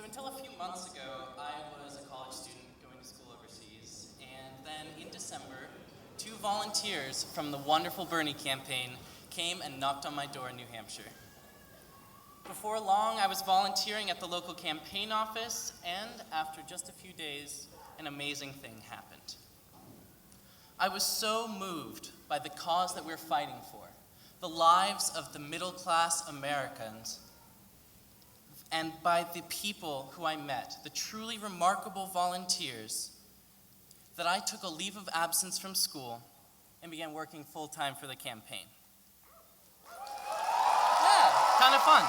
So until a few months ago, I was a college student going to school overseas, and then in December, 2 volunteers from the wonderful Bernie campaign came and knocked on my door in New Hampshire. Before long, I was volunteering at the local campaign office, and after just a few days, an amazing thing happened. I was so moved by the cause that we're fighting for, the lives of the middle-class Americans, and by the people who I met, the truly remarkable volunteers, that I took a leave of absence from school and began working full-time for the campaign. Yeah, kind of fun.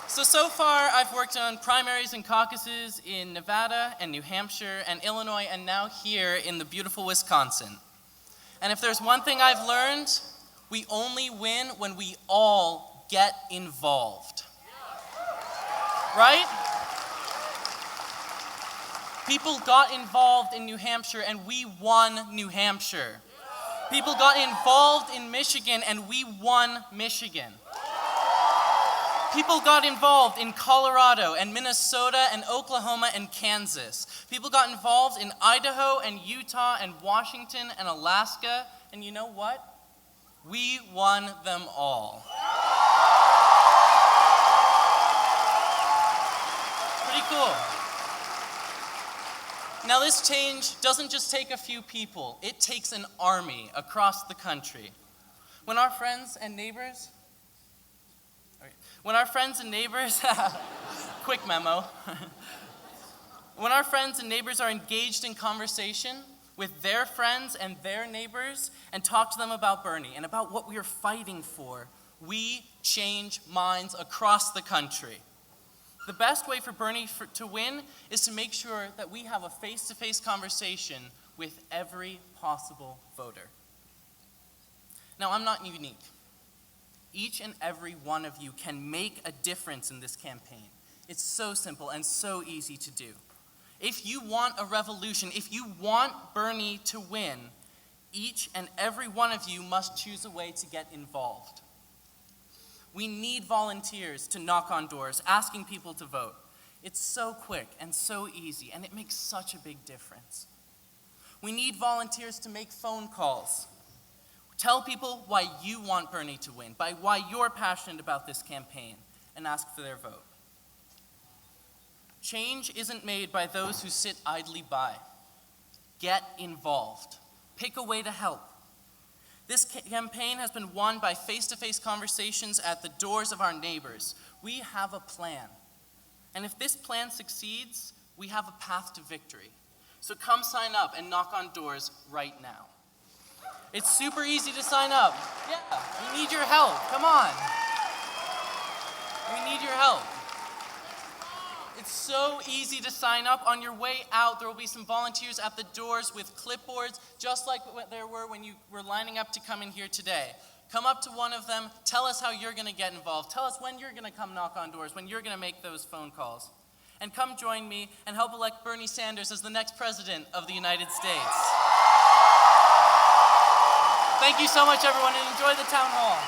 So far, I've worked on primaries and caucuses in Nevada and New Hampshire and Illinois, and now here in the beautiful Wisconsin. And if there's one thing I've learned, we only win when we all get involved. Right? People got involved in New Hampshire and we won New Hampshire. People got involved in Michigan and we won Michigan. People got involved in Colorado and Minnesota and Oklahoma and Kansas. People got involved in Idaho and Utah and Washington and Alaska. And you know what? We won them all. Pretty cool. Now this change doesn't just take a few people, it takes an army across the country. When our friends and neighbors, quick memo, when our friends and neighbors are engaged in conversation with their friends and their neighbors and talk to them about Bernie and about what we are fighting for, we change minds across the country. The best way for Bernie to win is to make sure that we have a face-to-face conversation with every possible voter. Now, I'm not unique. Each and every one of you can make a difference in this campaign. It's so simple and so easy to do. If you want a revolution, if you want Bernie to win, each and every one of you must choose a way to get involved. We need volunteers to knock on doors, asking people to vote. It's so quick and so easy, and it makes such a big difference. We need volunteers to make phone calls. Tell people why you want Bernie to win, by why you're passionate about this campaign, and ask for their vote. Change isn't made by those who sit idly by. Get involved. Pick a way to help. This campaign has been won by face-to-face conversations at the doors of our neighbors. We have a plan. And if this plan succeeds, we have a path to victory. So come sign up and knock on doors right now. It's super easy to sign up. Yeah, we need your help. Come on. We need your help. It's so easy to sign up. On your way out, there will be some volunteers at the doors with clipboards, just like there were when you were lining up to come in here today. Come up to one of them, tell us how you're going to get involved. Tell us when you're going to come knock on doors, when you're going to make those phone calls. And come join me and help elect Bernie Sanders as the next president of the United States. Thank you so much, everyone, and enjoy the town hall.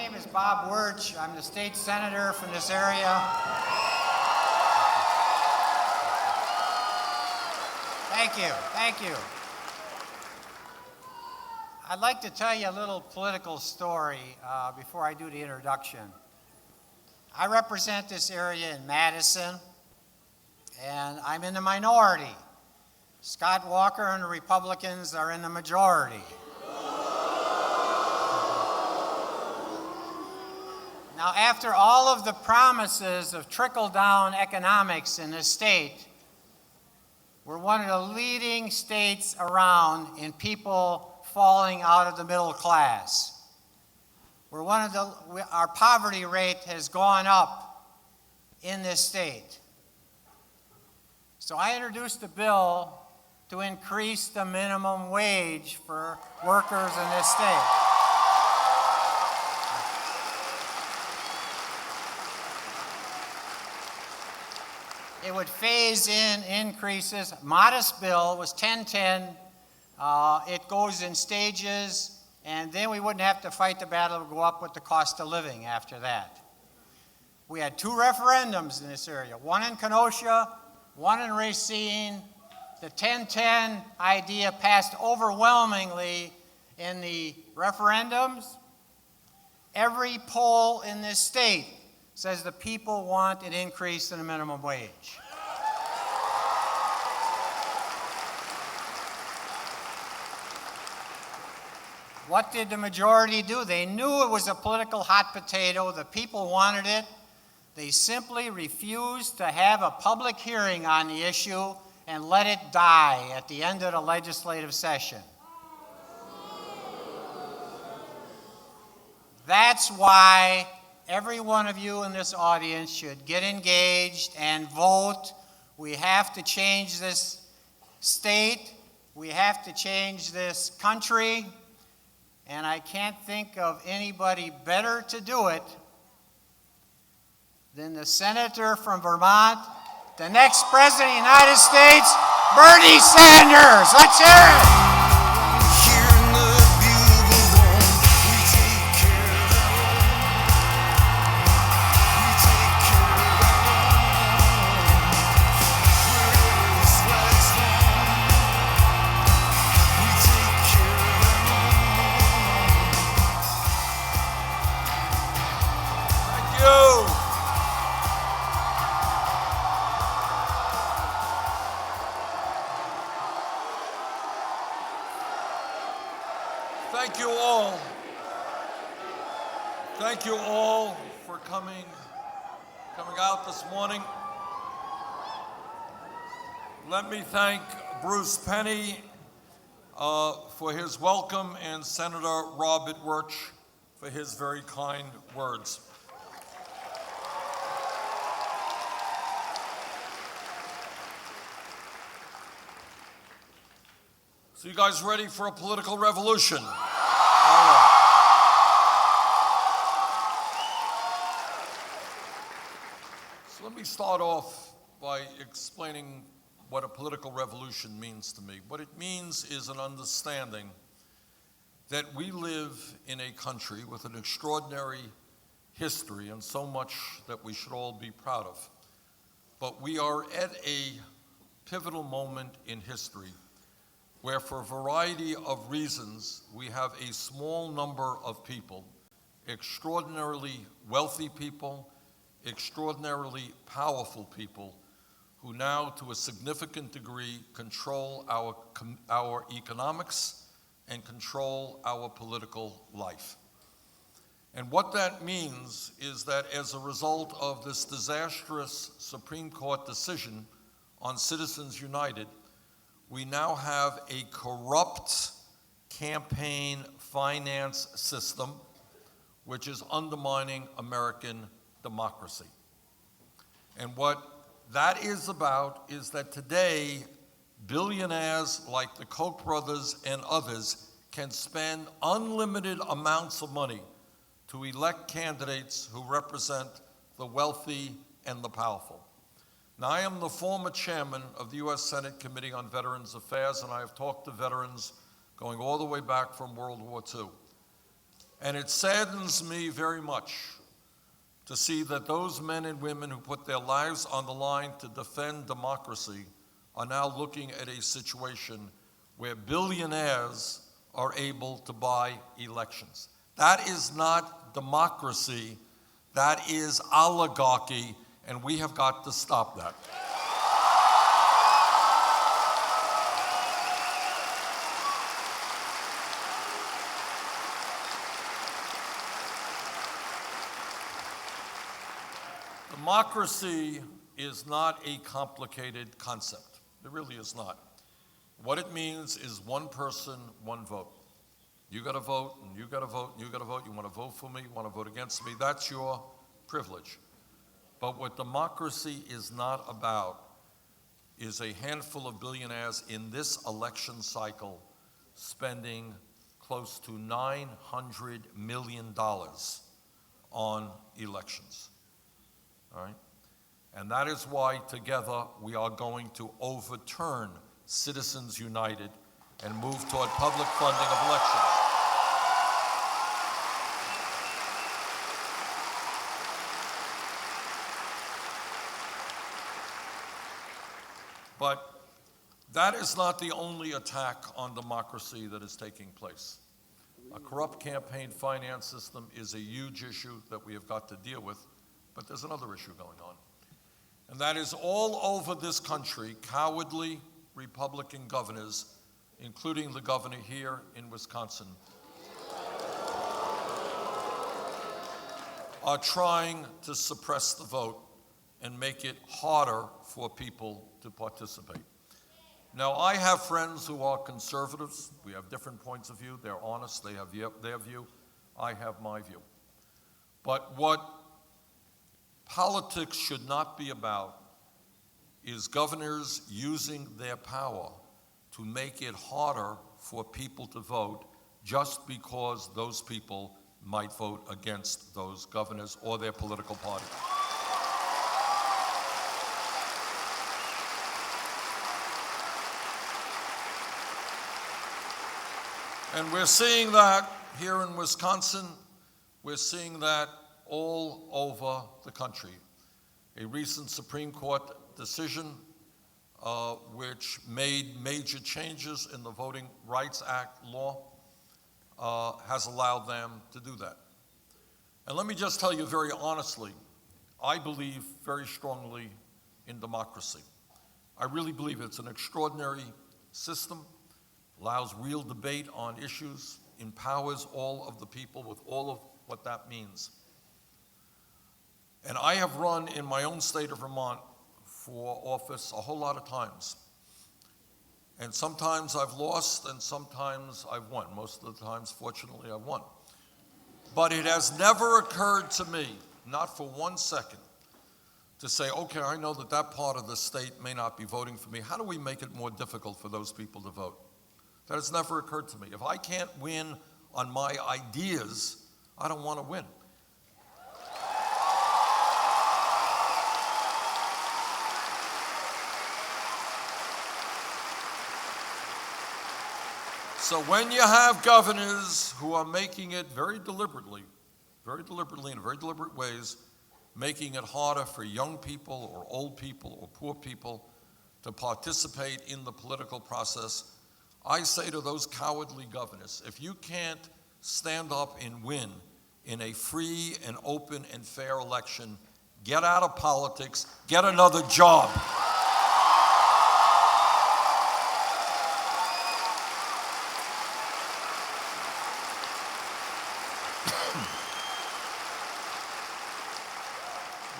name is Bob Wirch. I'm the state senator from this area. Thank you, thank you. I'd like to tell you a little political story before I do the introduction. I represent this area in Madison, and I'm in the minority. Scott Walker and the Republicans are in the majority. Now, after all of the promises of trickle-down economics in this state, we're one of the leading states around in people falling out of the middle class. Our poverty rate has gone up in this state. So I introduced a bill to increase the minimum wage for workers in this state. It would phase in increases. Modest bill was 10-10. It goes in stages, and then we wouldn't have to fight the battle to go up with the cost of living after that. We had 2 referendums in this area, one in Kenosha, one in Racine. The 10-10 idea passed overwhelmingly in the referendums. Every poll in this state says the people want an increase in the minimum wage. What did the majority do? They knew it was a political hot potato. The people wanted it. They simply refused to have a public hearing on the issue and let it die at the end of the legislative session. That's why every one of you in this audience should get engaged and vote. We have to change this state. We have to change this country. And I can't think of anybody better to do it than the senator from Vermont, the next president of the United States, Bernie Sanders. Let's hear it. Thank you all for coming out this morning. Let me thank Bruce Penny for his welcome and Senator Robert Wirch for his very kind words. So you guys ready for a political revolution? All right. So let me start off by explaining what a political revolution means to me. What it means is an understanding that we live in a country with an extraordinary history and so much that we should all be proud of. But we are at a pivotal moment in history where, for a variety of reasons, we have a small number of people, extraordinarily wealthy people, extraordinarily powerful people, who now, to a significant degree, control our economics and control our political life. And what that means is that as a result of this disastrous Supreme Court decision on Citizens United, we now have a corrupt campaign finance system which is undermining American democracy. And what that is about is that today, billionaires like the Koch brothers and others can spend unlimited amounts of money to elect candidates who represent the wealthy and the powerful. Now, I am the former chairman of the U.S. Senate Committee on Veterans Affairs, and I have talked to veterans going all the way back from World War II. And it saddens me very much to see that those men and women who put their lives on the line to defend democracy are now looking at a situation where billionaires are able to buy elections. That is not democracy, that is oligarchy, and we have got to stop that. Democracy is not a complicated concept. It really is not. What it means is one person, one vote. You got to vote, and you got to vote, and you got to vote. You want to vote for me, you want to vote against me. That's your privilege. But what democracy is not about is a handful of billionaires in this election cycle spending close to $900 million on elections. All right? And that is why together we are going to overturn Citizens United and move toward public funding of elections. But that is not the only attack on democracy that is taking place. A corrupt campaign finance system is a huge issue that we have got to deal with, but there's another issue going on. And that is all over this country, cowardly Republican governors, including the governor here in Wisconsin, are trying to suppress the vote and make it harder for people to participate. Now, I have friends who are conservatives. We have different points of view. They're honest. They have their view. I have my view. But what politics should not be about is governors using their power to make it harder for people to vote just because those people might vote against those governors or their political party. And we're seeing that here in Wisconsin. We're seeing that all over the country. A recent Supreme Court decision which made major changes in the Voting Rights Act law has allowed them to do that. And let me just tell you very honestly, I believe very strongly in democracy. I really believe it's an extraordinary system, allows real debate on issues, empowers all of the people with all of what that means. And I have run in my own state of Vermont for office a whole lot of times. And sometimes I've lost and sometimes I've won. Most of the times, fortunately, I've won. But it has never occurred to me, not for 1 second, to say, okay, I know that that part of the state may not be voting for me. How do we make it more difficult for those people to vote? That has never occurred to me. If I can't win on my ideas, I don't want to win. So when you have governors who are making it very deliberately in very deliberate ways, making it harder for young people or old people or poor people to participate in the political process, I say to those cowardly governors, if you can't stand up and win in a free and open and fair election, get out of politics, get another job.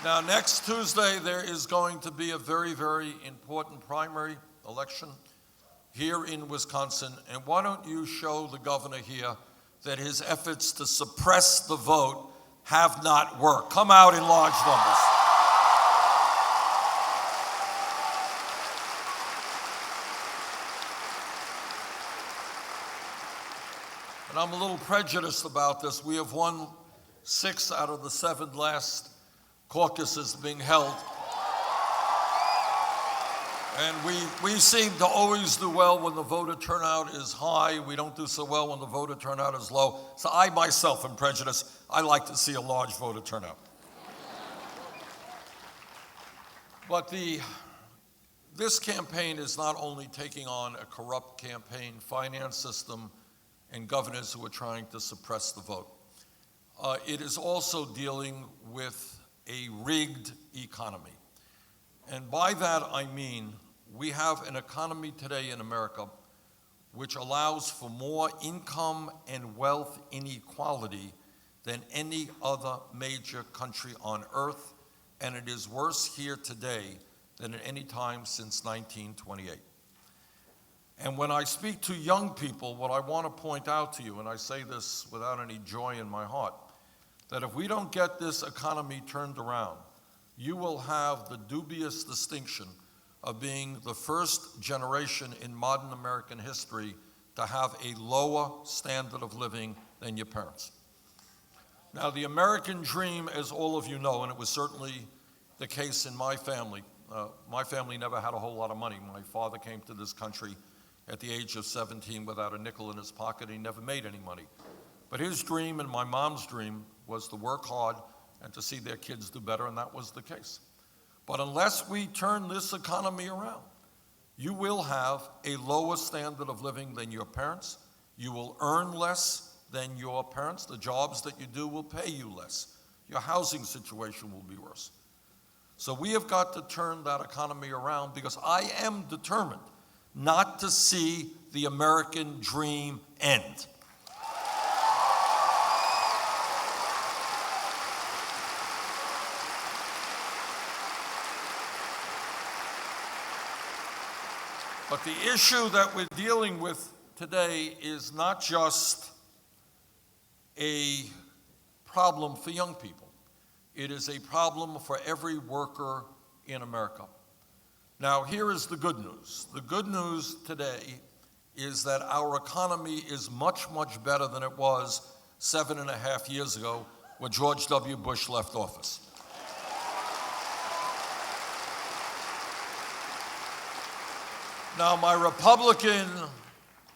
Now, next Tuesday, there is going to be a very, very important primary election here in Wisconsin. And why don't you show the governor here that his efforts to suppress the vote have not worked? Come out in large numbers. And I'm a little prejudiced about this. We have won 6 out of the 7 last caucuses being held. And we seem to always do well when the voter turnout is high. We don't do so well when the voter turnout is low. So I myself am prejudiced. I like to see a large voter turnout. But this campaign is not only taking on a corrupt campaign finance system and governors who are trying to suppress the vote. It is also dealing with a rigged economy. And by that I mean we have an economy today in America which allows for more income and wealth inequality than any other major country on earth, and it is worse here today than at any time since 1928. And when I speak to young people, what I want to point out to you, and I say this without any joy in my heart, that if we don't get this economy turned around, you will have the dubious distinction of being the first generation in modern American history to have a lower standard of living than your parents. Now, the American dream, as all of you know, and it was certainly the case in my family never had a whole lot of money. My father came to this country at the age of 17 without a nickel in his pocket. He never made any money. But his dream and my mom's dream was to work hard and to see their kids do better, and that was the case. But unless we turn this economy around, you will have a lower standard of living than your parents. You will earn less than your parents. The jobs that you do will pay you less. Your housing situation will be worse. So we have got to turn that economy around, because I am determined not to see the American dream end. But the issue that we're dealing with today is not just a problem for young people. It is a problem for every worker in America. Now, here is the good news. The good news today is that our economy is much, much better than it was 7.5 years ago when George W. Bush left office. Now, my Republican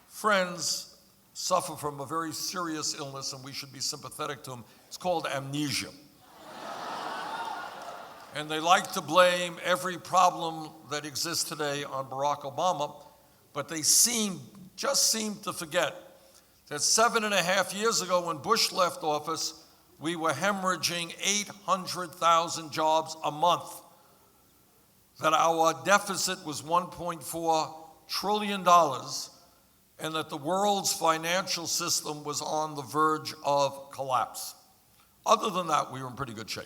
friends suffer from a very serious illness, and we should be sympathetic to them. It's called amnesia. And they like to blame every problem that exists today on Barack Obama, but they just seem to forget that 7.5 years ago when Bush left office, we were hemorrhaging 800,000 jobs a month, that our deficit was $1.4 trillion, and that the world's financial system was on the verge of collapse. Other than that, we were in pretty good shape.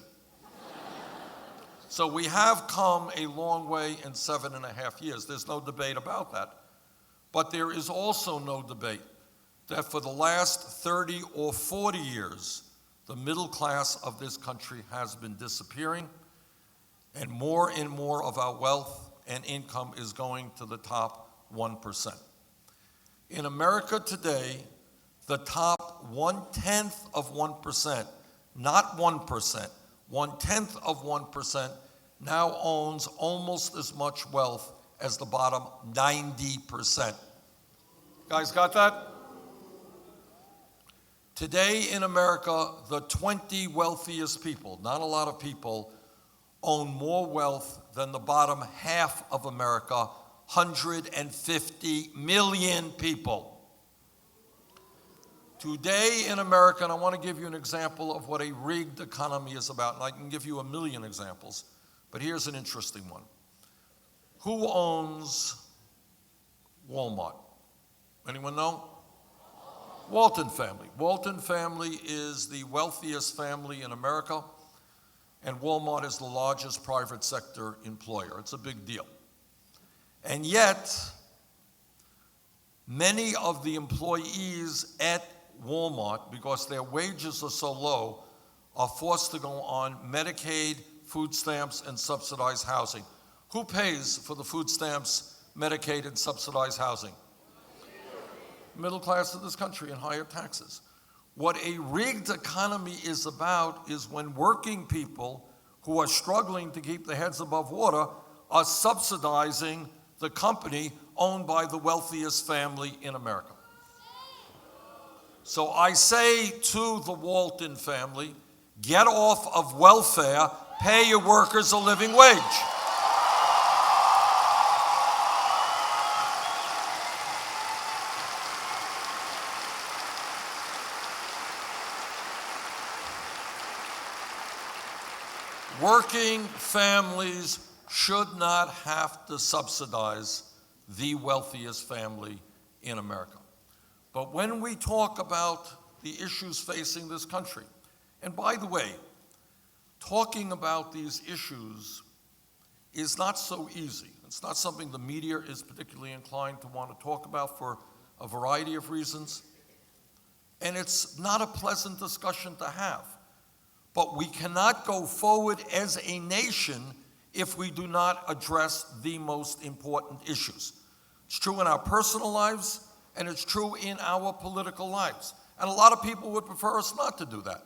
So we have come a long way in 7.5 years. There's no debate about that. But there is also no debate that for the last 30 or 40 years, the middle class of this country has been disappearing, and more of our wealth and income is going to the top 1%. In America today, the top 1/10 of 1%, not 1%, 1/10 of 1% now owns almost as much wealth as the bottom 90%. Guys, got that? Today in America, the 20 wealthiest people, not a lot of people, own more wealth than the bottom half of America, 150 million people. Today in America, and I want to give you an example of what a rigged economy is about, and I can give you a million examples, but here's an interesting one. Who owns Walmart? Anyone know? Walton family. Walton family is the wealthiest family in America, and Walmart is the largest private sector employer. It's a big deal. And yet, many of the employees at Walmart, because their wages are so low, are forced to go on Medicaid, food stamps, and subsidized housing. Who pays for the food stamps, Medicaid, and subsidized housing? Middle class of this country and higher taxes. What a rigged economy is about is when working people who are struggling to keep their heads above water are subsidizing the company owned by the wealthiest family in America. So I say to the Walton family, get off of welfare, pay your workers a living wage. Working families should not have to subsidize the wealthiest family in America. But when we talk about the issues facing this country, and by the way, talking about these issues is not so easy. It's not something the media is particularly inclined to want to talk about for a variety of reasons. And it's not a pleasant discussion to have. But we cannot go forward as a nation if we do not address the most important issues. It's true in our personal lives, and it's true in our political lives. And a lot of people would prefer us not to do that.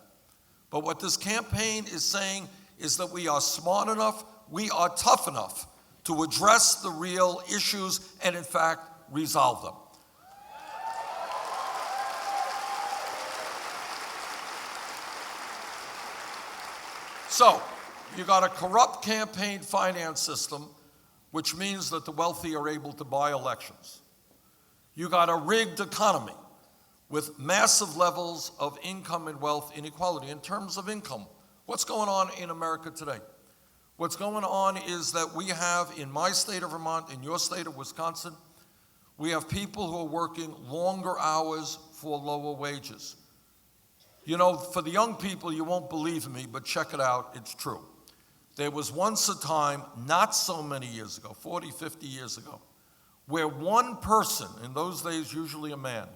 But what this campaign is saying is that we are smart enough, we are tough enough to address the real issues and, in fact, resolve them. So, you got a corrupt campaign finance system, which means that the wealthy are able to buy elections. You got a rigged economy with massive levels of income and wealth inequality. In terms of income, what's going on in America today? What's going on is that we have, in my state of Vermont, in your state of Wisconsin, we have people who are working longer hours for lower wages. You know, for the young people, you won't believe me, but check it out, it's true. There was once a time, not so many years ago, 40, 50 years ago, where one person, in those days usually a man,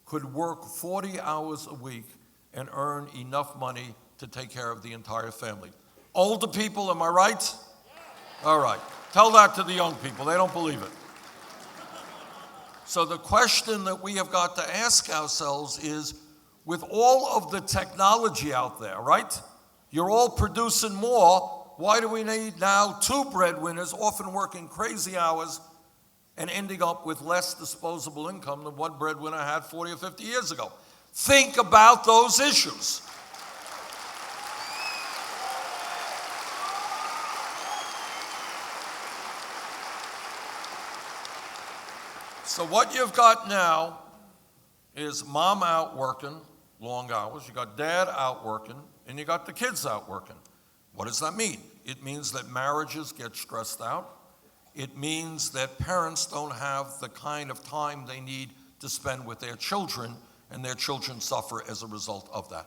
could work 40 hours a week and earn enough money to take care of the entire family. Older people, am I right? All right. Tell that to the young people. They don't believe it. So the question that we have got to ask ourselves is, with all of the technology out there, right? You're all producing more. Why do we need now two breadwinners, often working crazy hours, and ending up with less disposable income than one breadwinner had 40 or 50 years ago? Think about those issues. So what you've got now is mom out working long hours, you got dad out working, and you got the kids out working. What does that mean? It means that marriages get stressed out. It means that parents don't have the kind of time they need to spend with their children, and their children suffer as a result of that.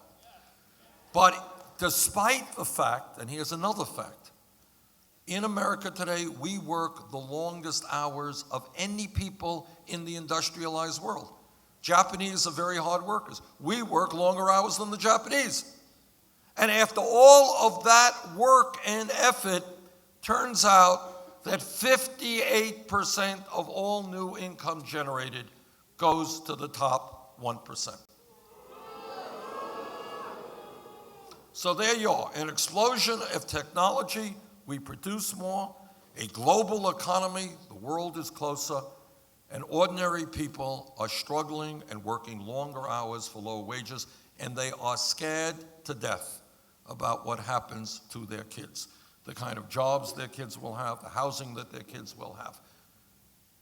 But despite the fact, and here's another fact, in America today, we work the longest hours of any people in the industrialized world. Japanese are very hard workers. We work longer hours than the Japanese. And after all of that work and effort, turns out that 58% of all new income generated goes to the top 1%. So there you are, an explosion of technology. We produce more, a global economy, the world is closer, and ordinary people are struggling and working longer hours for lower wages, and they are scared to death about what happens to their kids, the kind of jobs their kids will have, the housing that their kids will have.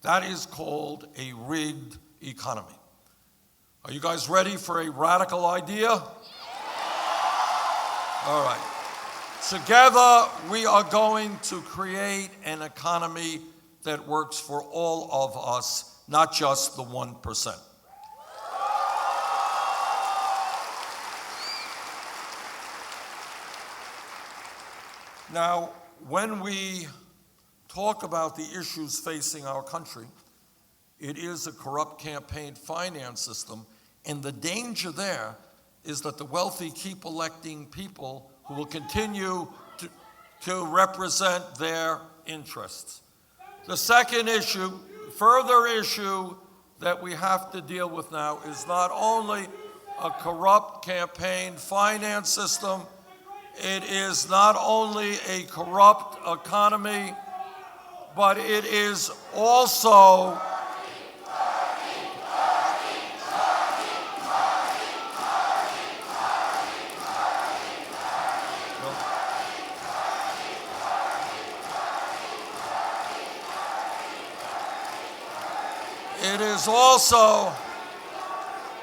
That is called a rigged economy. Are you guys ready for a radical idea? All right. Together, we are going to create an economy that works for all of us, not just the 1%. Now, when we talk about the issues facing our country, it is a corrupt campaign finance system, and the danger there is that the wealthy keep electing people who will continue to represent their interests. The second issue, further issue that we have to deal with now is not only a corrupt campaign finance system, it is not only a corrupt economy, but it is also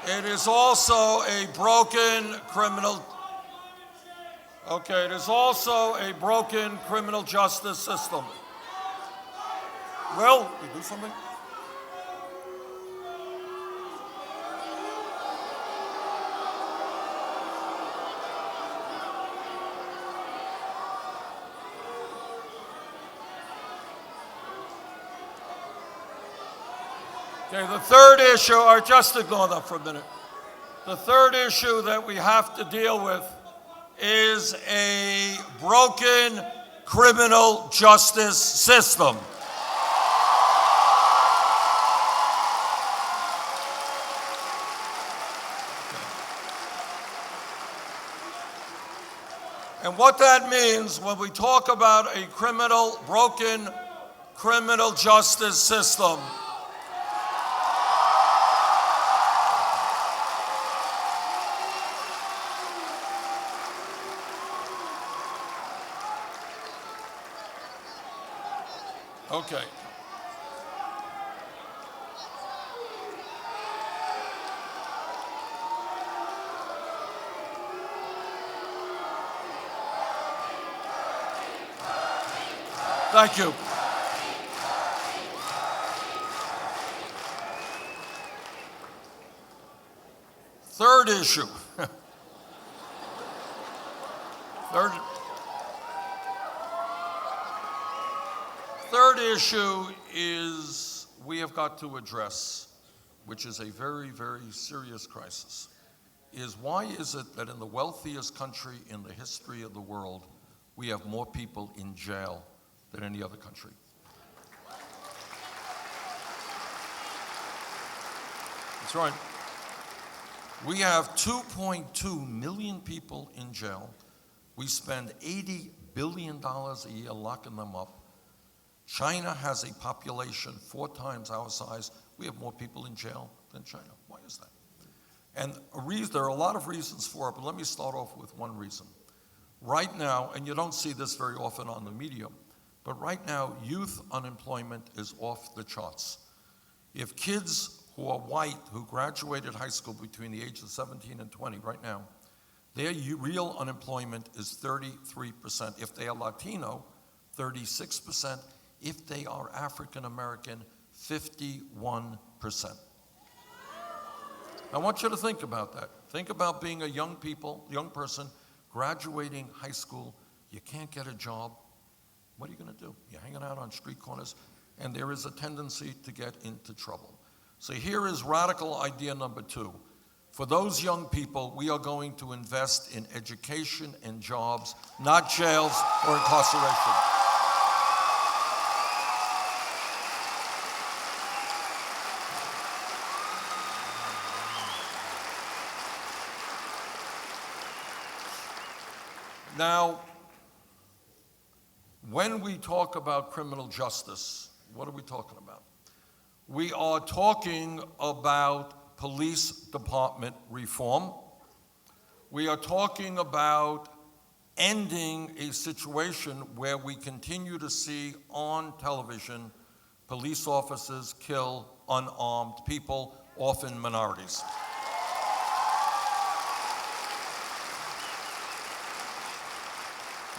it is also a broken criminal. Okay, it is also a broken criminal justice system. Will, you do something? Okay, the third issue, or just ignore that for a minute. The third issue that we have to deal with is a broken criminal justice system. And what that means when we talk about a broken criminal justice system, okay. Thank you. Third issue. Third issue is we have got to address, which is a very, very serious crisis, is why is it that in the wealthiest country in the history of the world, we have more people in jail than any other country? That's right. We have 2.2 million people in jail. We spend $80 billion a year locking them up. China has a population 4 times our size. We have more people in jail than China. Why is that? And there are a lot of reasons for it, but let me start off with one reason. Right now, and you don't see this very often on the media, but right now, youth unemployment is off the charts. If kids who are white, who graduated high school between the ages of 17 and 20 right now, their real unemployment is 33%. If they are Latino, 36%. If they are African American, 51%. I want you to think about that. Think about being a young person, graduating high school. You can't get a job. What are you going to do? You're hanging out on street corners, and there is a tendency to get into trouble. So here is radical idea number 2. For those young people, we are going to invest in education and jobs, not jails or incarceration. Now, when we talk about criminal justice, what are we talking about? We are talking about police department reform. We are talking about ending a situation where we continue to see on television police officers kill unarmed people, often minorities.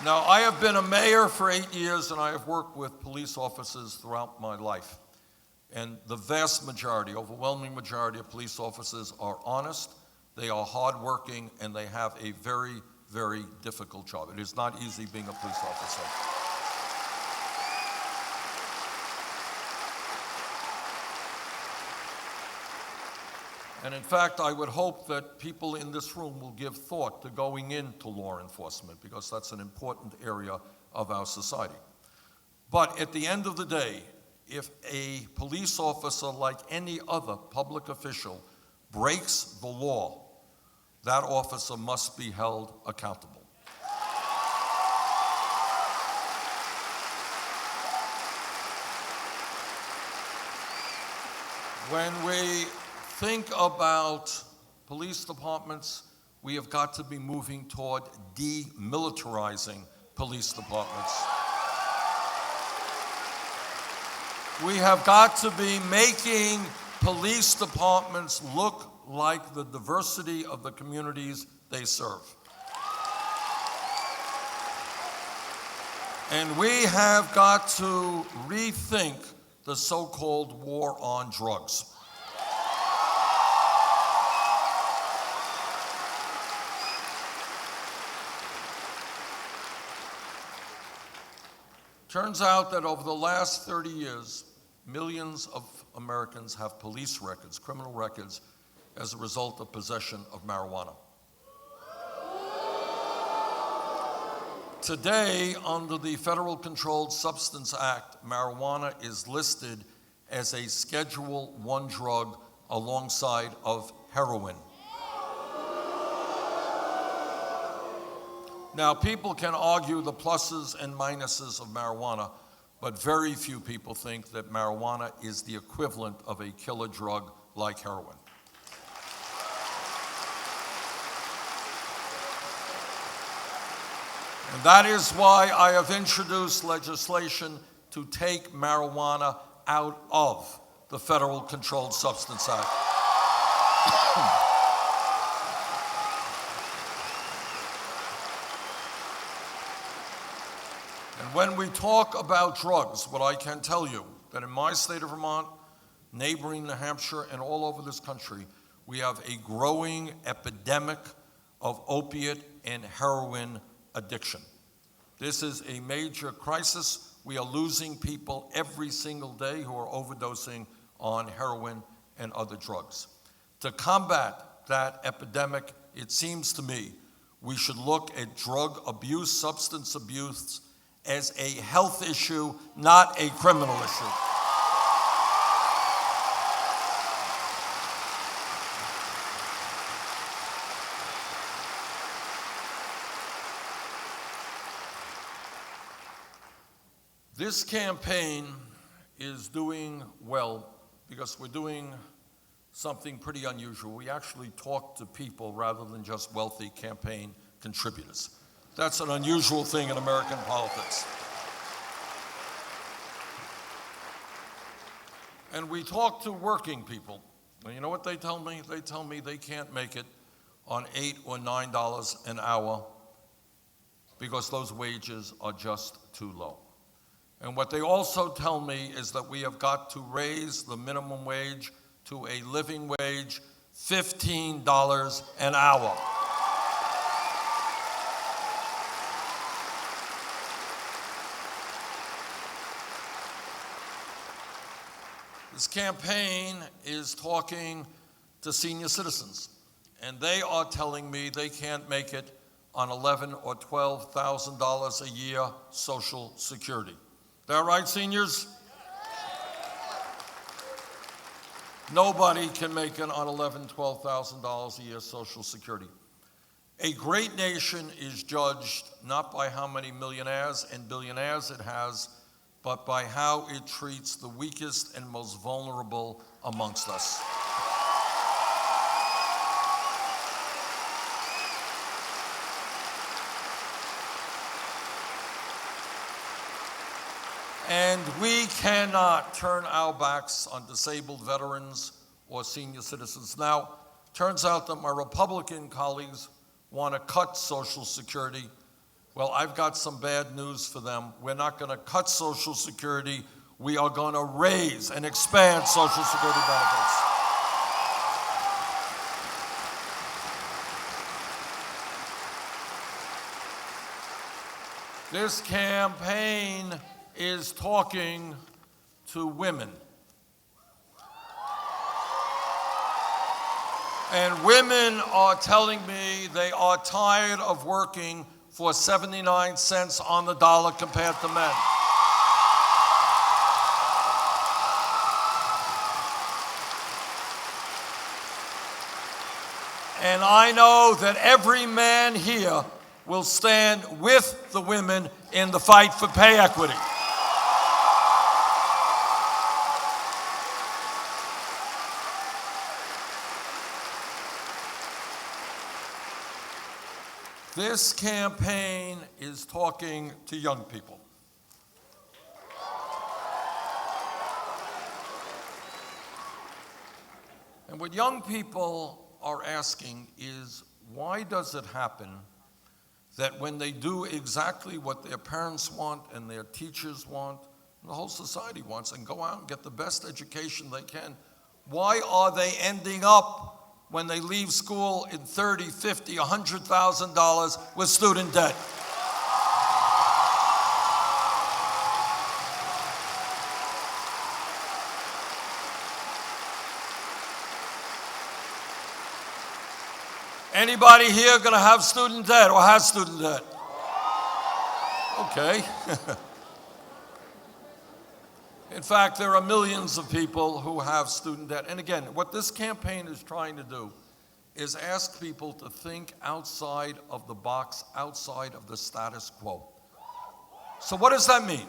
Now, I have been a mayor for 8 years, and I have worked with police officers throughout my life. And the vast majority, overwhelming majority of police officers are honest, they are hardworking, and they have a very, very difficult job. It is not easy being a police officer. And in fact, I would hope that people in this room will give thought to going into law enforcement, because that's an important area of our society. But at the end of the day, if a police officer, like any other public official, breaks the law, that officer must be held accountable. When we think about police departments, we have got to be moving toward demilitarizing police departments. We have got to be making police departments look like the diversity of the communities they serve. And we have got to rethink the so-called war on drugs. Turns out that over the last 30 years, millions of Americans have police records, criminal records, as a result of possession of marijuana. Today, under the Federal Controlled Substance Act, marijuana is listed as a Schedule I drug alongside of heroin. Now, people can argue the pluses and minuses of marijuana, but very few people think that marijuana is the equivalent of a killer drug like heroin. And that is why I have introduced legislation to take marijuana out of the Federal Controlled Substance Act. And when we talk about drugs, what I can tell you, that in my state of Vermont, neighboring New Hampshire, and all over this country, we have a growing epidemic of opiate and heroin addiction. This is a major crisis. We are losing people every single day who are overdosing on heroin and other drugs. To combat that epidemic, it seems to me, we should look at drug abuse, substance abuse, as a health issue, not a criminal issue. This campaign is doing well because we're doing something pretty unusual. We actually talk to people rather than just wealthy campaign contributors. That's an unusual thing in American politics. And we talk to working people. And you know what they tell me? They tell me they can't make it on $8 or $9 an hour because those wages are just too low. And what they also tell me is that we have got to raise the minimum wage to a living wage, $15 an hour. This campaign is talking to senior citizens, and they are telling me they can't make it on $11,000 or $12,000 a year Social Security. Is that right, seniors? Nobody can make it on $11,000, $12,000 a year Social Security. A great nation is judged not by how many millionaires and billionaires it has, but by how it treats the weakest and most vulnerable amongst us. And we cannot turn our backs on disabled veterans or senior citizens. Now, turns out that my Republican colleagues want to cut Social Security. Well, I've got some bad news for them. We're not going to cut Social Security. We are going to raise and expand Social Security benefits. This campaign is talking to women. And women are telling me they are tired of working for 79 cents on the dollar compared to men. And I know that every man here will stand with the women in the fight for pay equity. This campaign is talking to young people. And what young people are asking is, why does it happen that when they do exactly what their parents want and their teachers want, and the whole society wants, and go out and get the best education they can, why are they ending up when they leave school in $30,000, $50,000, $100,000 with student debt? Anybody here going to have student debt or has student debt? Okay. In fact, there are millions of people who have student debt. And again, what this campaign is trying to do is ask people to think outside of the box, outside of the status quo. So what does that mean?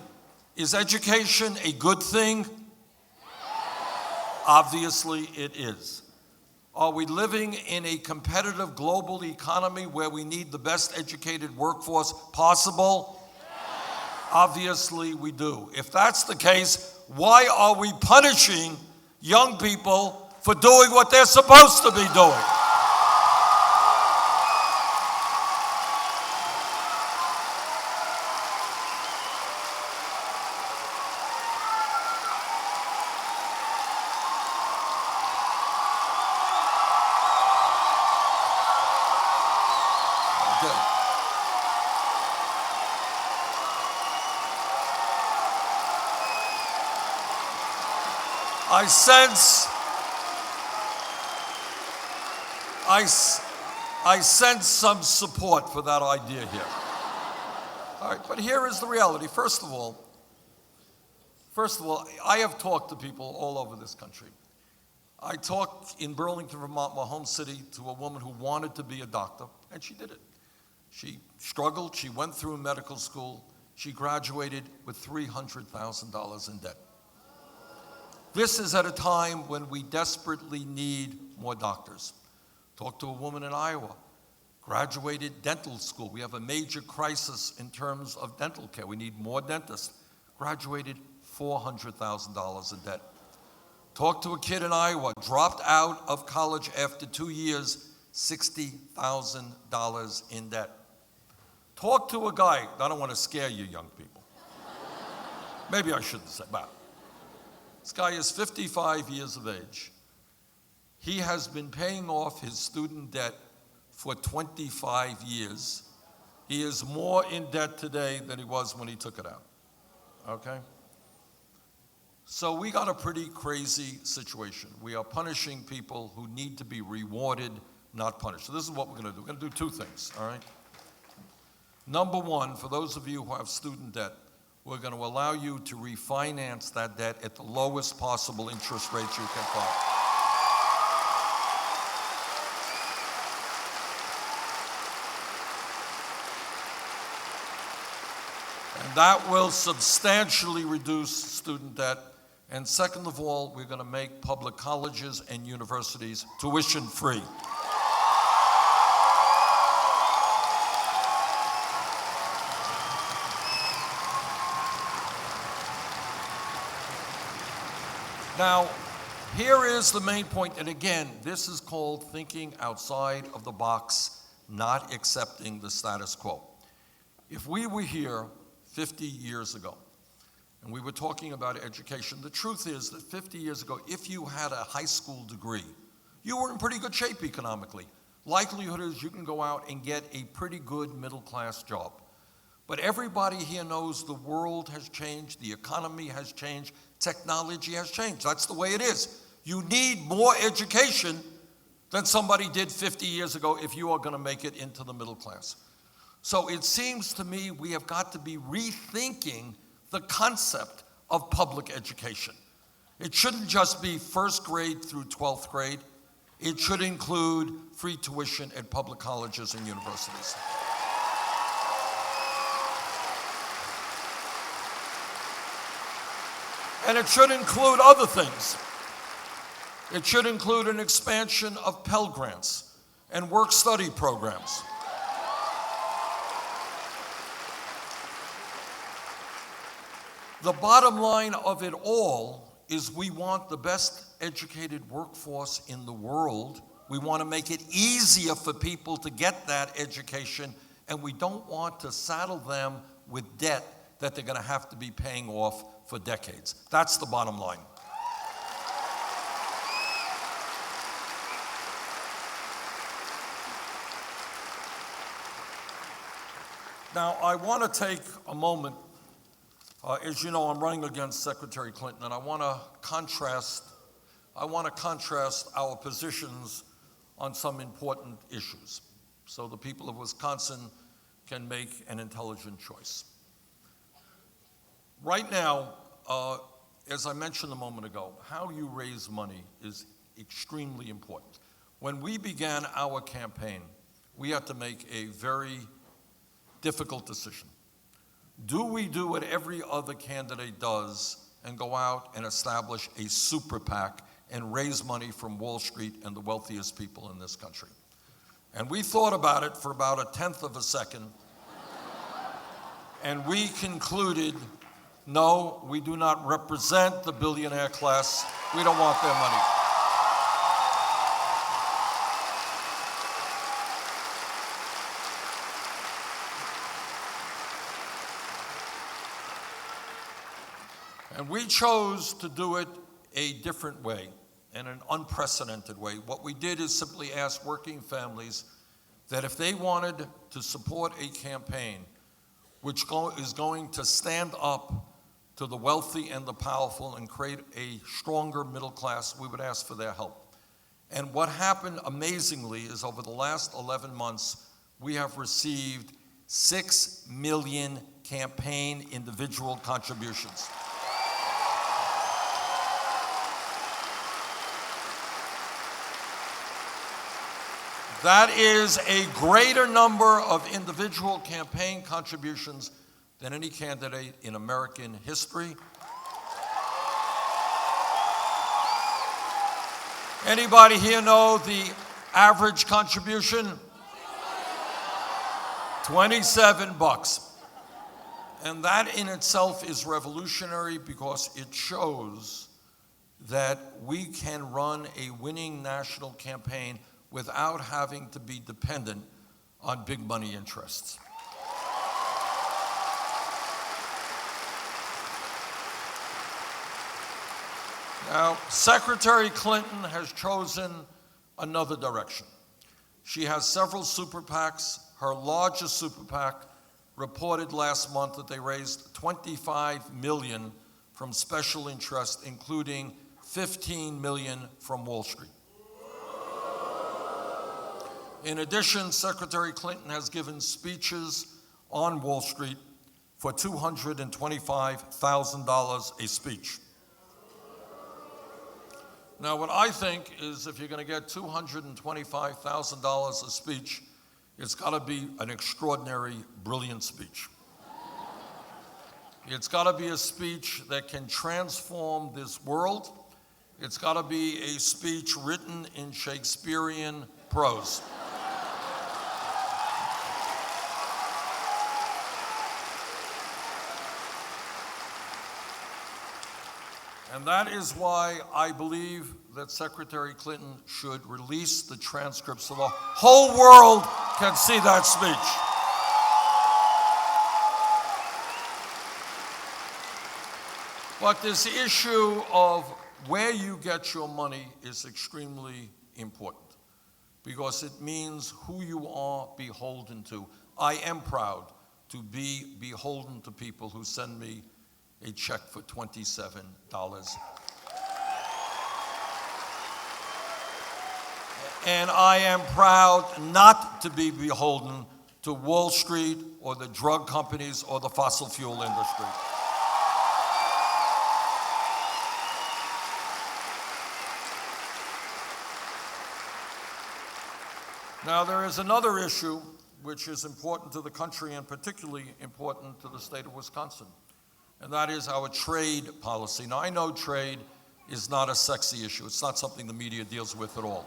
Is education a good thing? Obviously it is. Are we living in a competitive global economy where we need the best educated workforce possible? Obviously we do. If that's the case, why are we punishing young people for doing what they're supposed to be doing? I sense some support for that idea here. All right, but here is the reality. First of all, I have talked to people all over this country. I talked in Burlington, Vermont, my home city, to a woman who wanted to be a doctor, and she did it. She struggled, she went through medical school, she graduated with $300,000 in debt. This is at a time when we desperately need more doctors. Talked to a woman in Iowa, graduated dental school. We have a major crisis in terms of dental care. We need more dentists. Graduated $400,000 in debt. Talked to a kid in Iowa, dropped out of college after 2 years, $60,000 in debt. Talked to a guy, I don't want to scare you young people. Maybe I shouldn't say that. This guy is 55 years of age. He has been paying off his student debt for 25 years. He is more in debt today than he was when he took it out. Okay? So we got a pretty crazy situation. We are punishing people who need to be rewarded, not punished. So this is what we're going to do. We're going to do two things, all right? Number one, for those of you who have student debt, we're going to allow you to refinance that debt at the lowest possible interest rates you can find. And that will substantially reduce student debt. And second of all, we're going to make public colleges and universities tuition free. Now, here is the main point, and again, this is called thinking outside of the box, not accepting the status quo. If we were here 50 years ago, and we were talking about education, the truth is that 50 years ago, if you had a high school degree, you were in pretty good shape economically. Likelihood is you can go out and get a pretty good middle-class job. But everybody here knows the world has changed, the economy has changed, technology has changed. That's the way it is. You need more education than somebody did 50 years ago if you are going to make it into the middle class. So it seems to me we have got to be rethinking the concept of public education. It shouldn't just be first grade through 12th grade. It should include free tuition at public colleges and universities. And it should include other things. It should include an expansion of Pell Grants and work-study programs. The bottom line of it all is we want the best educated workforce in the world. We want to make it easier for people to get that education, and we don't want to saddle them with debt that they're going to have to be paying off for decades. That's the bottom line. Now, I want to take a moment. As you know, I'm running against Secretary Clinton, and I want to contrast our positions on some important issues so the people of Wisconsin can make an intelligent choice. Right now, as I mentioned a moment ago, how you raise money is extremely important. When we began our campaign, we had to make a very difficult decision. Do we do what every other candidate does and go out and establish a super PAC and raise money from Wall Street and the wealthiest people in this country? And we thought about it for about a tenth of a second, and we concluded, no, we do not represent the billionaire class. We don't want their money. And we chose to do it a different way, in an unprecedented way. What we did is simply ask working families that if they wanted to support a campaign which is going to stand up to the wealthy and the powerful and create a stronger middle class, we would ask for their help. And what happened amazingly is over the last 11 months, we have received 6 million campaign individual contributions. That is a greater number of individual campaign contributions than any candidate in American history. Anybody here know the average contribution? $27. And that in itself is revolutionary because it shows that we can run a winning national campaign without having to be dependent on big money interests. Now, Secretary Clinton has chosen another direction. She has several super PACs. Her largest super PAC reported last month that they raised $25 million from special interests, including $15 million from Wall Street. In addition, Secretary Clinton has given speeches on Wall Street for $225,000 a speech. Now, what I think is if you're going to get $225,000 a speech, it's got to be an extraordinary, brilliant speech. It's got to be a speech that can transform this world. It's got to be a speech written in Shakespearean prose. And that is why I believe that Secretary Clinton should release the transcripts so the whole world can see that speech. But this issue of where you get your money is extremely important because it means who you are beholden to. I am proud to be beholden to people who send me a check for $27. And I am proud not to be beholden to Wall Street or the drug companies or the fossil fuel industry. Now, there is another issue which is important to the country and particularly important to the state of Wisconsin, and that is our trade policy. Now, I know trade is not a sexy issue. It's not something the media deals with at all.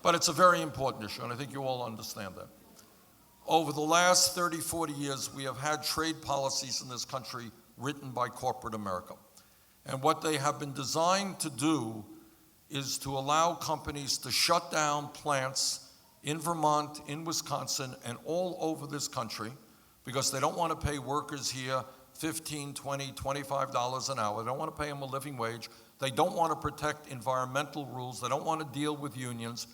But it's a very important issue, and I think you all understand that. Over the last 30, 40 years, we have had trade policies in this country written by corporate America. And what they have been designed to do is to allow companies to shut down plants in Vermont, in Wisconsin, and all over this country because they don't want to pay workers here $15, $20, $25 an hour. They don't want to pay them a living wage. They don't want to protect environmental rules. They don't want to deal with unions.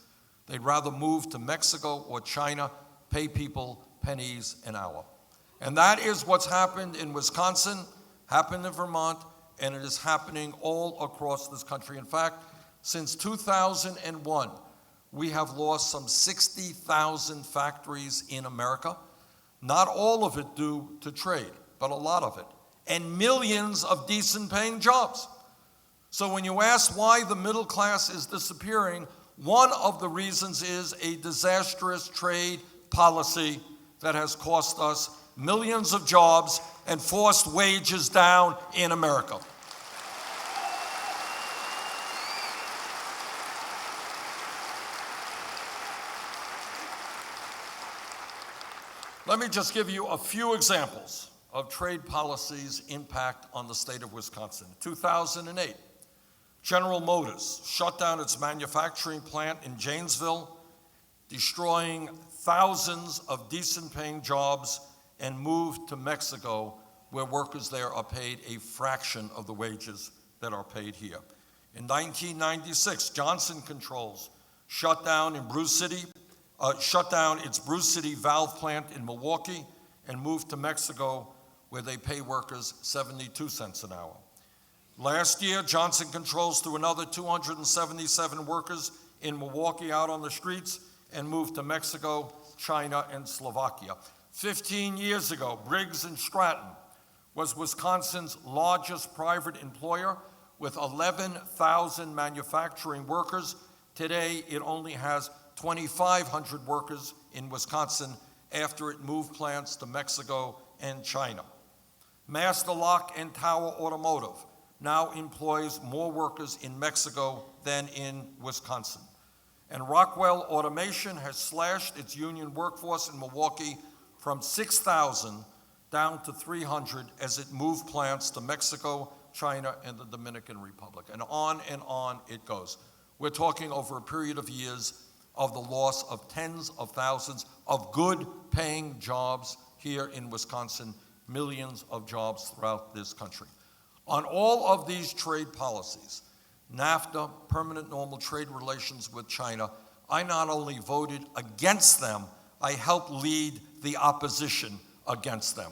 They'd rather move to Mexico or China, pay people pennies an hour. And that is what's happened in Wisconsin, happened in Vermont, and it is happening all across this country. In fact, since 2001, we have lost some 60,000 factories in America. Not all of it due to trade, but a lot of it. And millions of decent paying jobs. So when you ask why the middle class is disappearing, one of the reasons is a disastrous trade policy that has cost us millions of jobs and forced wages down in America. Let me just give you a few examples of trade policy's impact on the state of Wisconsin. 2008, General Motors shut down its manufacturing plant in Janesville, destroying thousands of decent-paying jobs, and moved to Mexico, where workers there are paid a fraction of the wages that are paid here. In 1996, Johnson Controls shut down its Brew City valve plant in Milwaukee and moved to Mexico, where they pay workers 72 cents an hour. Last year, Johnson Controls threw another 277 workers in Milwaukee out on the streets and moved to Mexico, China, and Slovakia. 15 years ago, Briggs & Stratton was Wisconsin's largest private employer with 11,000 manufacturing workers. Today, it only has 2,500 workers in Wisconsin after it moved plants to Mexico and China. Master Lock and Tower Automotive now employs more workers in Mexico than in Wisconsin. And Rockwell Automation has slashed its union workforce in Milwaukee from 6,000 down to 300 as it moved plants to Mexico, China, and the Dominican Republic. And on it goes. We're talking over a period of years of the loss of tens of thousands of good-paying jobs here in Wisconsin, millions of jobs throughout this country. On all of these trade policies, NAFTA, permanent normal trade relations with China, I not only voted against them, I helped lead the opposition against them.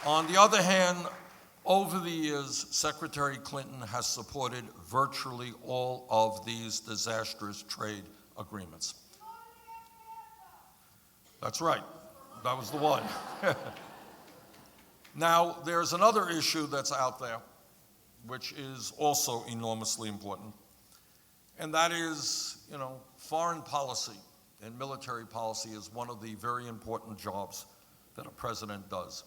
On the other hand, over the years, Secretary Clinton has supported virtually all of these disastrous trade agreements. That's right, that was the one. Now, there's another issue that's out there, which is also enormously important, and that is, foreign policy and military policy is one of the very important jobs that a president does.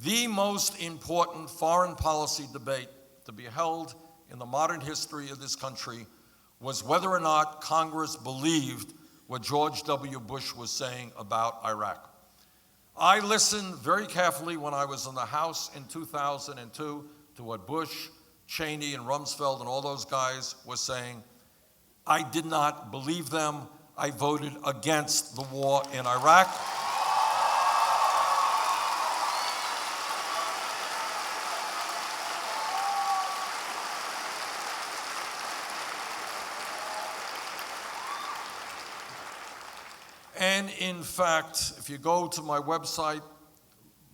The most important foreign policy debate to be held in the modern history of this country was whether or not Congress believed what George W. Bush was saying about Iraq. I listened very carefully when I was in the House in 2002 to what Bush, Cheney, and Rumsfeld and all those guys were saying. I did not believe them. I voted against the war in Iraq. And in fact, if you go to my website,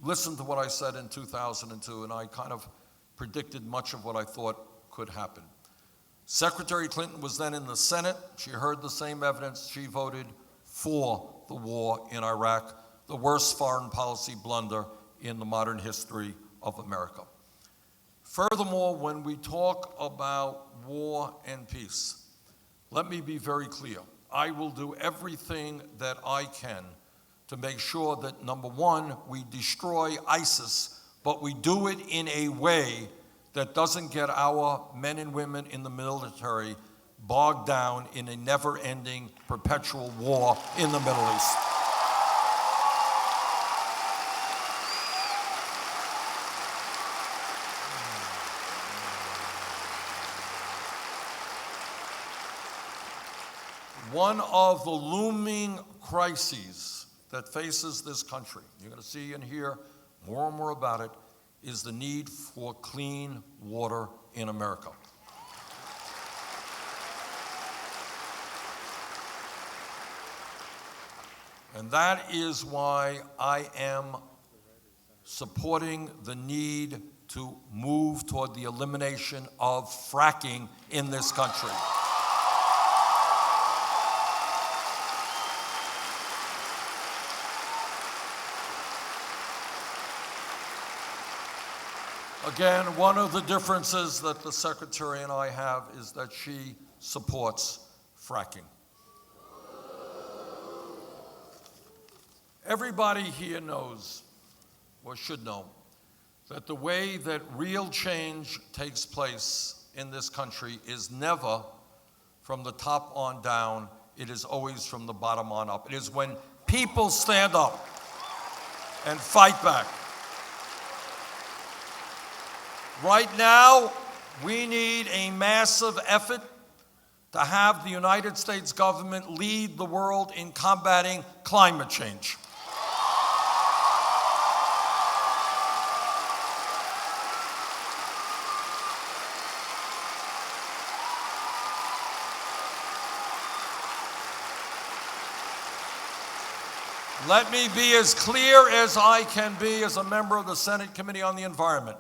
listen to what I said in 2002, and I kind of predicted much of what I thought could happen. Secretary Clinton was then in the Senate. She heard the same evidence. She voted for the war in Iraq, the worst foreign policy blunder in the modern history of America. Furthermore, when we talk about war and peace, let me be very clear. I will do everything that I can to make sure that, number one, we destroy ISIS, but we do it in a way that doesn't get our men and women in the military bogged down in a never-ending, perpetual war in the Middle East. One of the looming crises that faces this country, you're going to see and hear more and more about it, is the need for clean water in America. And that is why I am supporting the need to move toward the elimination of fracking in this country. Again, one of the differences that the Secretary and I have is that she supports fracking. Everybody here knows, or should know, that the way that real change takes place in this country is never from the top on down, it is always from the bottom on up. It is when people stand up and fight back. Right now, we need a massive effort to have the United States government lead the world in combating climate change. Let me be as clear as I can be as a member of the Senate Committee on the Environment.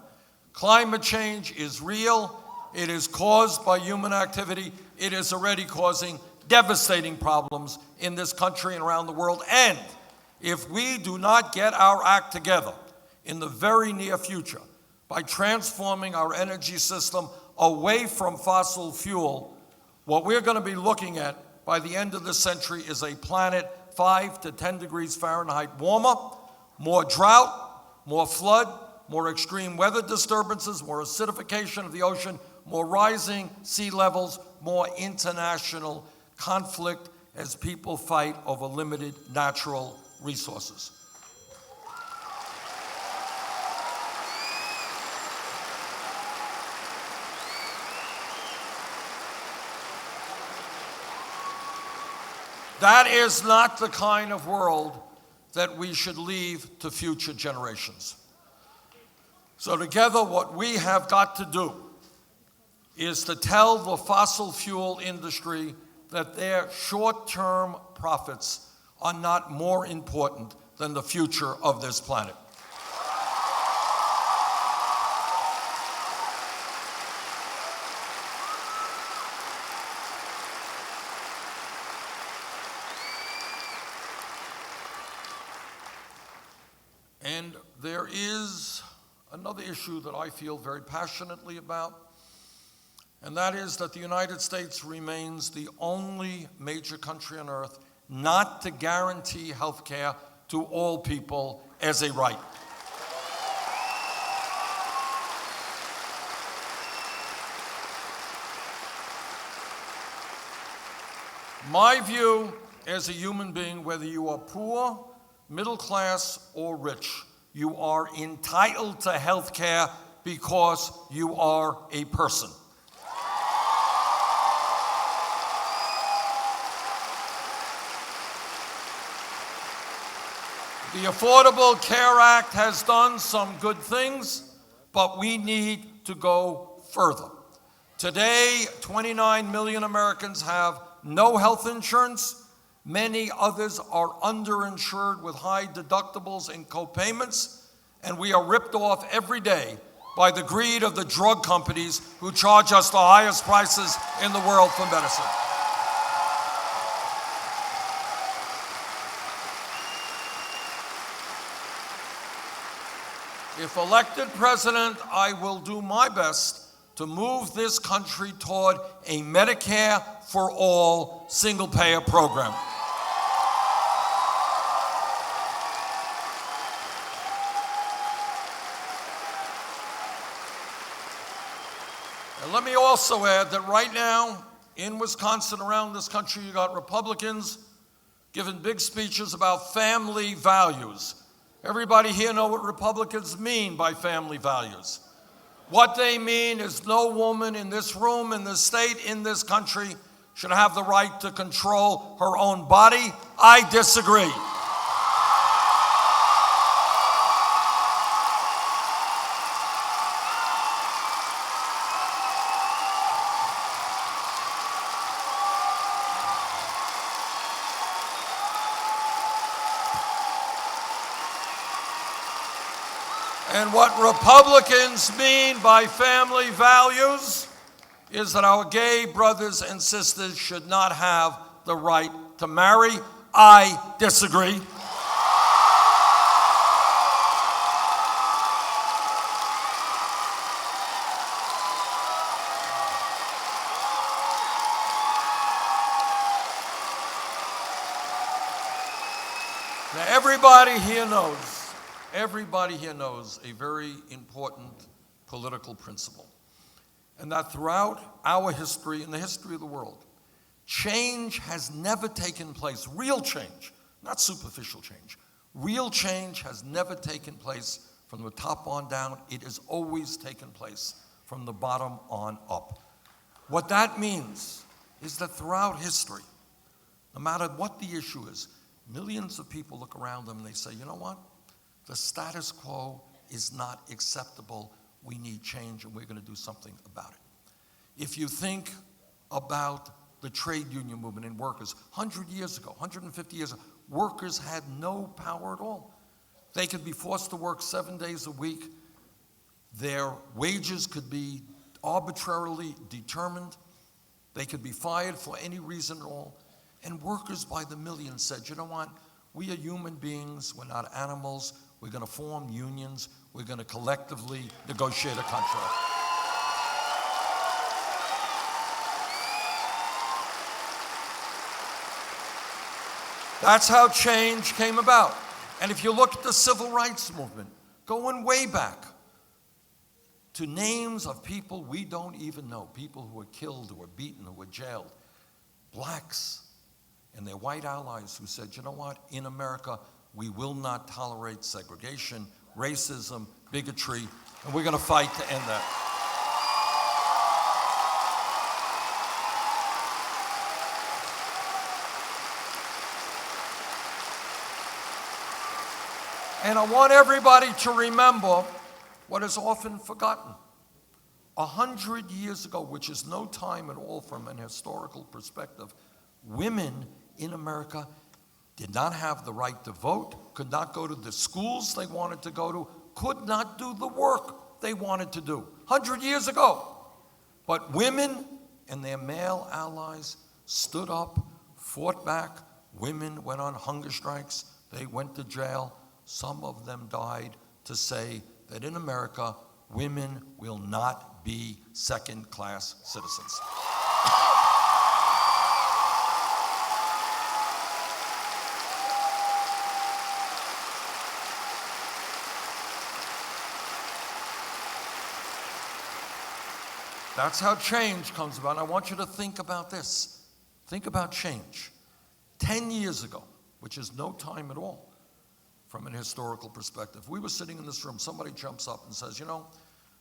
Climate change is real. It is caused by human activity. It is already causing devastating problems in this country and around the world. And if we do not get our act together in the very near future by transforming our energy system away from fossil fuel, what we're going to be looking at by the end of the century is a planet 5 to 10 degrees Fahrenheit warmer, more drought, more flood, more extreme weather disturbances, more acidification of the ocean, more rising sea levels, more international conflict as people fight over limited natural resources. That is not the kind of world that we should leave to future generations. So together, what we have got to do is to tell the fossil fuel industry that their short-term profits are not more important than the future of this planet. And there is another issue that I feel very passionately about, and that is that the United States remains the only major country on earth not to guarantee health care to all people as a right. My view as a human being, whether you are poor, middle class, or rich, you are entitled to health care because you are a person. The Affordable Care Act has done some good things, but we need to go further. Today, 29 million Americans have no health insurance. Many others are underinsured with high deductibles and co-payments, and we are ripped off every day by the greed of the drug companies who charge us the highest prices in the world for medicine. If elected president, I will do my best to move this country toward a Medicare for all single-payer program. And let me also add that right now, in Wisconsin, around this country, you got Republicans giving big speeches about family values. Everybody here know what Republicans mean by family values. What they mean is no woman in this room, in this state, in this country should have the right to control her own body. I disagree. And what Republicans mean by family values is that our gay brothers and sisters should not have the right to marry. I disagree. Now, everybody here knows a very important political principle, and that throughout our history and the history of the world, change has never taken place. Real change, not superficial change. Real change has never taken place from the top on down. It has always taken place from the bottom on up. What that means is that throughout history, no matter what the issue is, millions of people look around them and they say, you know what? The status quo is not acceptable. We need change, and we're going to do something about it. If you think about the trade union movement and workers, 100 years ago, 150 years ago, workers had no power at all. They could be forced to work 7 days a week. Their wages could be arbitrarily determined. They could be fired for any reason at all. And workers by the millions said, you know what? We are human beings. We're not animals. We're going to form unions. We're going to collectively negotiate a contract. That's how change came about. And if you look at the civil rights movement, going way back to names of people we don't even know, people who were killed, who were beaten, who were jailed, blacks and their white allies who said, you know what, in America, we will not tolerate segregation, racism, bigotry, and we're going to fight to end that. And I want everybody to remember what is often forgotten. 100 years ago, which is no time at all from an historical perspective, women in America did not have the right to vote, could not go to the schools they wanted to go to, could not do the work they wanted to do. 100 years ago. But women and their male allies stood up, fought back. Women went on hunger strikes. They went to jail. Some of them died to say that in America, women will not be second-class citizens. That's how change comes about. I want you to think about this. Think about change. 10 years ago, which is no time at all from an historical perspective, we were sitting in this room, somebody jumps up and says, you know,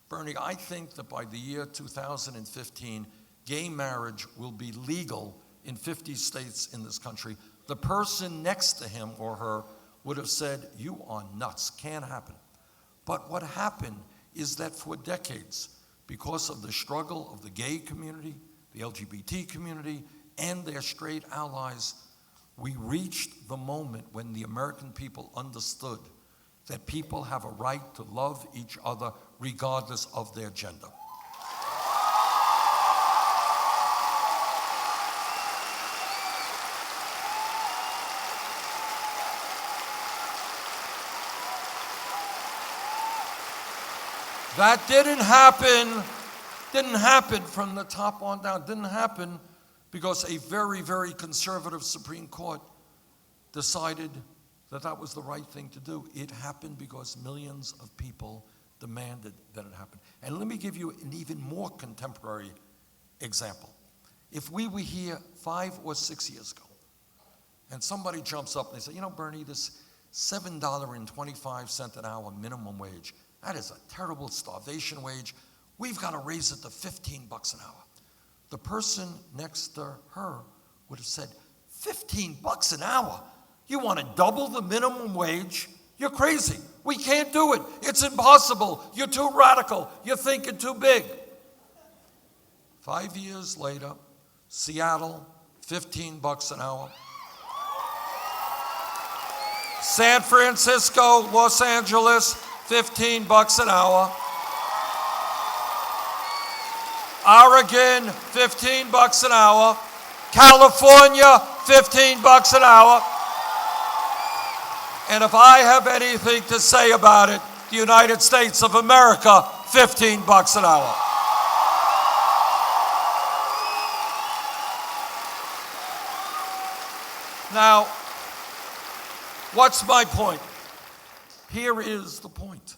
Bernie, I think that by the year 2015, gay marriage will be legal in 50 states in this country. The person next to him or her would have said, you are nuts, can't happen. But what happened is that for decades, because of the struggle of the gay community, the LGBT community, and their straight allies, we reached the moment when the American people understood that people have a right to love each other regardless of their gender. That didn't happen from the top on down. Didn't happen because a very, very conservative Supreme Court decided that that was the right thing to do. It happened because millions of people demanded that it happen. And let me give you an even more contemporary example. If we were here 5 or 6 years ago, and somebody jumps up and they say, you know, Bernie, this $7.25 an hour minimum wage, that is a terrible starvation wage. We've got to raise it to $15 an hour. The person next to her would have said, $15 an hour? You want to double the minimum wage? You're crazy. We can't do it. It's impossible. You're too radical. You're thinking too big. 5 years later, Seattle, $15 an hour. San Francisco, Los Angeles, $15 an hour. Oregon, $15 an hour. California, $15 an hour. And if I have anything to say about it, the United States of America, $15 an hour. Now, what's my point? Here is the point.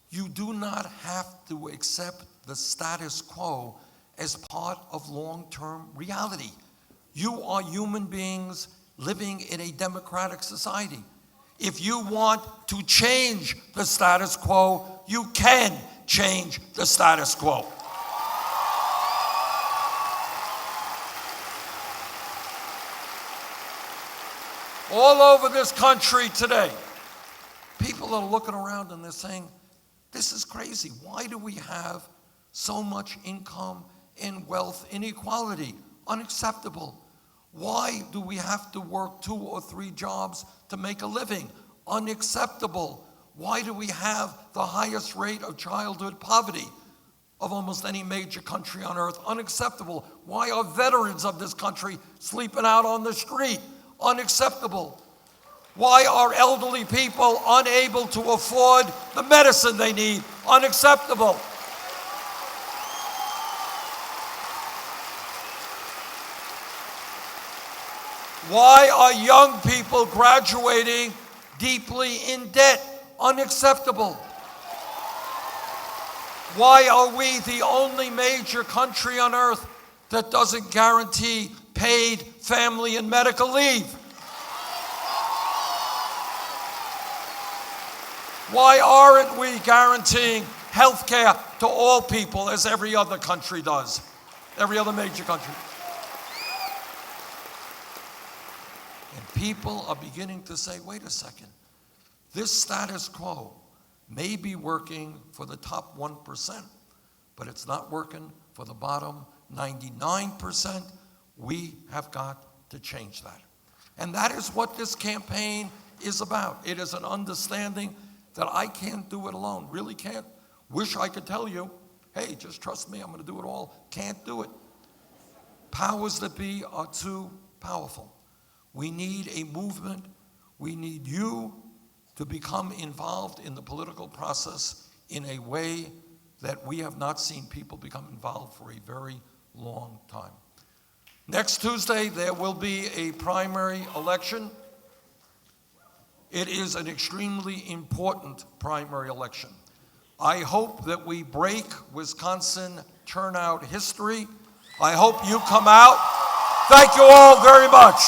You do not have to accept the status quo as part of long-term reality. You are human beings living in a democratic society. If you want to change the status quo, you can change the status quo. All over this country today, people are looking around and they're saying, this is crazy. Why do we have so much income and wealth inequality? Unacceptable. Why do we have to work 2 or 3 jobs to make a living? Unacceptable. Why do we have the highest rate of childhood poverty of almost any major country on earth? Unacceptable. Why are veterans of this country sleeping out on the street? Unacceptable. Why are elderly people unable to afford the medicine they need? Unacceptable. Why are young people graduating deeply in debt? Unacceptable. Why are we the only major country on earth that doesn't guarantee paid family and medical leave? Why aren't we guaranteeing health care to all people as every other country does? Every other major country. And people are beginning to say, wait a second, this status quo may be working for the top 1%, but it's not working for the bottom 99%. We have got to change that. And that is what this campaign is about. It is an understanding that I can't do it alone, really can't. Wish I could tell you, hey, just trust me, I'm going to do it all. Can't do it. Powers that be are too powerful. We need a movement. We need you to become involved in the political process in a way that we have not seen people become involved for a very long time. Next Tuesday, there will be a primary election. It is an extremely important primary election. I hope that we break Wisconsin turnout history. I hope you come out. Thank you all very much.